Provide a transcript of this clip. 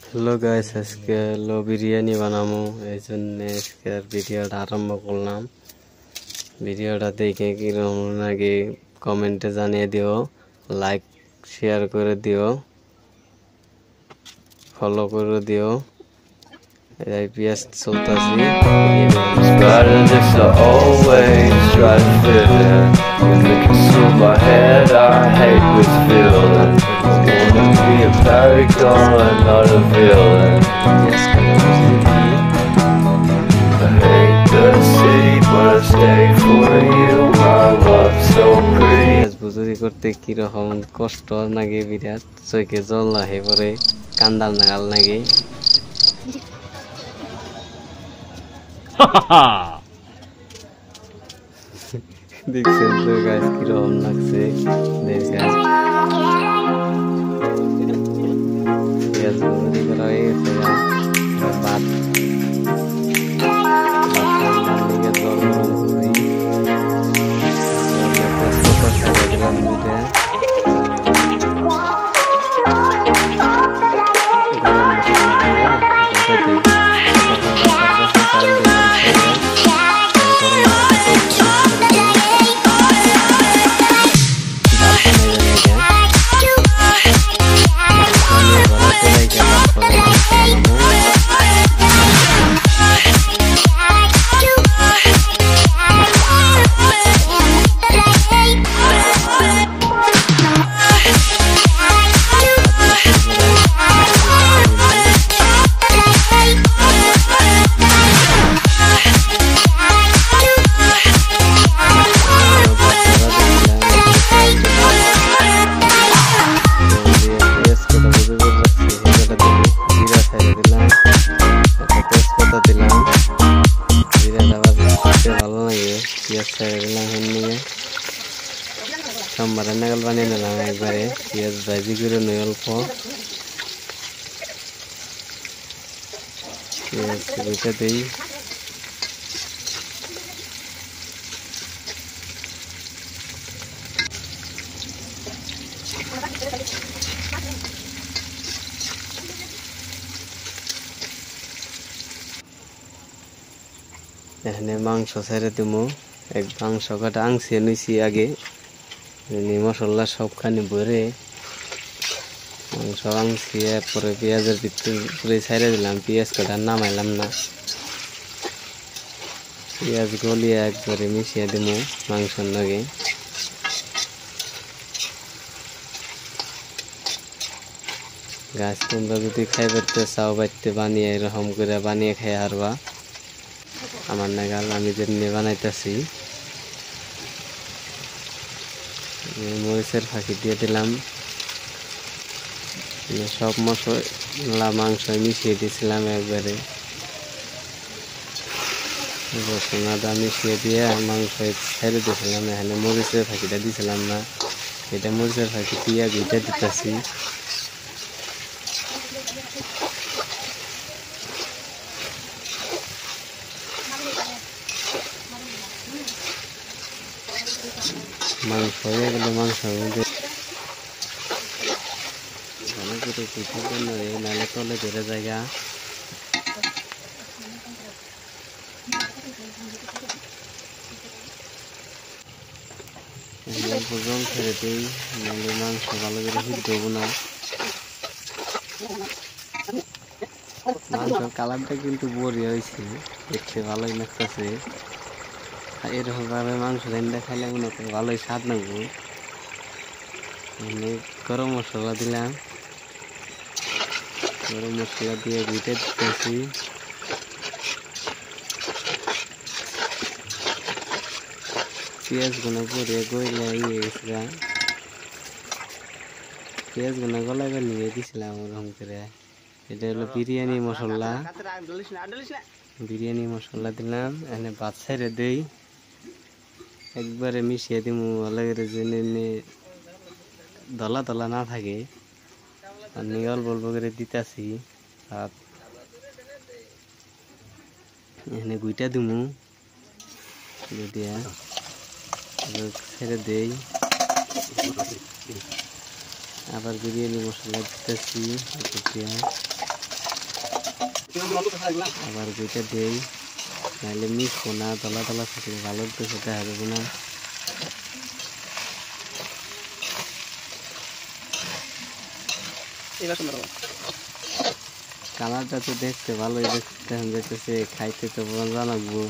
Hello guys, আজকে বিরিয়ানি বানাবো। এই জন্য আজকে ভিডিওটা আরম্ভ করলাম। ভিডিওটা দেখে কিরকম লাগে কমেন্টে জানিয়ে দিও, লাইক শেয়ার করে দিও, ফলো করে দিও। এই পিএস চলতেছি। Strategies are always try to fit in. If it consume my head, I hate with feeling. Wanna be a paragon, not a villain. I hate the city, but I stay for you. My love so pretty. বুঝুরি করতে কিরকম কষ্ট লাগে, বিরাট চোখে জল লাগে, পরে কান্দাল নাগাল লাগে। দেখছেন তো গাছ কিরকম লাগছে, দেখছেন পেঁয়াজ বুঝুরি করা হয়ে গেছে। ভাত জল গরম করি, দিলাম দুইটা সোমবার নাগাল বানিয়ে নিলাম একবারে। পেঁয়াজ ভাজি করে নিই অল্প, পেঁয়াজ দুইটা দিই। এখানে মাংস ছেড়ে দেবো। এক মাংস কাটা আংসিয়ে নিছি আগে, মশলা সবখানি ভরে মাংস আংসিয়ে পরে পেঁয়াজের ভিতরে ছেড়ে দিলাম। পেঁয়াজ কাটা নামাইলাম না, পেঁয়াজ গলিয়ে একবারে মিশিয়ে দেবো মাংসর লগে। গাছ তোমরা যদি খাইবারতে চাও বাড়িতে বানিয়ে এরকম করে বানিয়ে খাই হারবা। আমার নাগাল আমি যেমনি বানাইতেছি। মরিচের ফাঁকি দিয়ে দিলাম, সব মশলা মাংস মিশিয়ে দিয়েছিলাম একবারে। রসুন আদা মিশিয়ে দিয়ে মাংস ছেড়ে দিয়েছিলাম। এখানে মরিচের ফাঁকিটা দিয়েছিলাম না, এটা মরিচের ফাঁকি দিয়ে গুইটা দিতেছি। মাংস হয়ে গেলে মাংসের মধ্যে ভালো করে কুচার জন্য নাহলে তলে ধরে জায়গা। অল্প জল ছেড়ে দিই, নাহলে মাংস ভালো করে সিদ্ধ হবো না। মাংসের কালারটা কিন্তু বড়িয়া হয়েছে, দেখতে ভালোই লাগতেছে। এরকম ভাবে মাংস রান্না খাইলে মনে হয় ভালোই স্বাদ লাগবে। গরম মশলা দিলাম, গরম মশলা দিয়ে গুইটে দিতেছি। পেঁয়াজ গুলো পরে গইলে ইয়ে গেছিল, পেঁয়াজ গুলো গলাইবার নিয়ে দিছিলাম ওরকম করে। এটা হলো বিরিয়ানি মশলা, বিরিয়ানি মশলা দিলাম। এখানে ভাত ছেড়ে দেই, একবারে মিশিয়ে দিব ভালো করে, যেন দলা দলা না থাকে। আমি অল্প অল্প করে দিতেছি ভাত। এখানে গুইটা দিমু, দিয়া ছেড়ে দেই। আবার বিরিয়ানি মশলা দিতেছি। আবার দুইটা দেই, নাহলে মিশবো না, তলা তলা থাকলে ভালো তো সেটা হবে না। কালারটা তো দেখতে ভালোই দেখতে যেতেছে, খাইতে তো মজা লাগবো।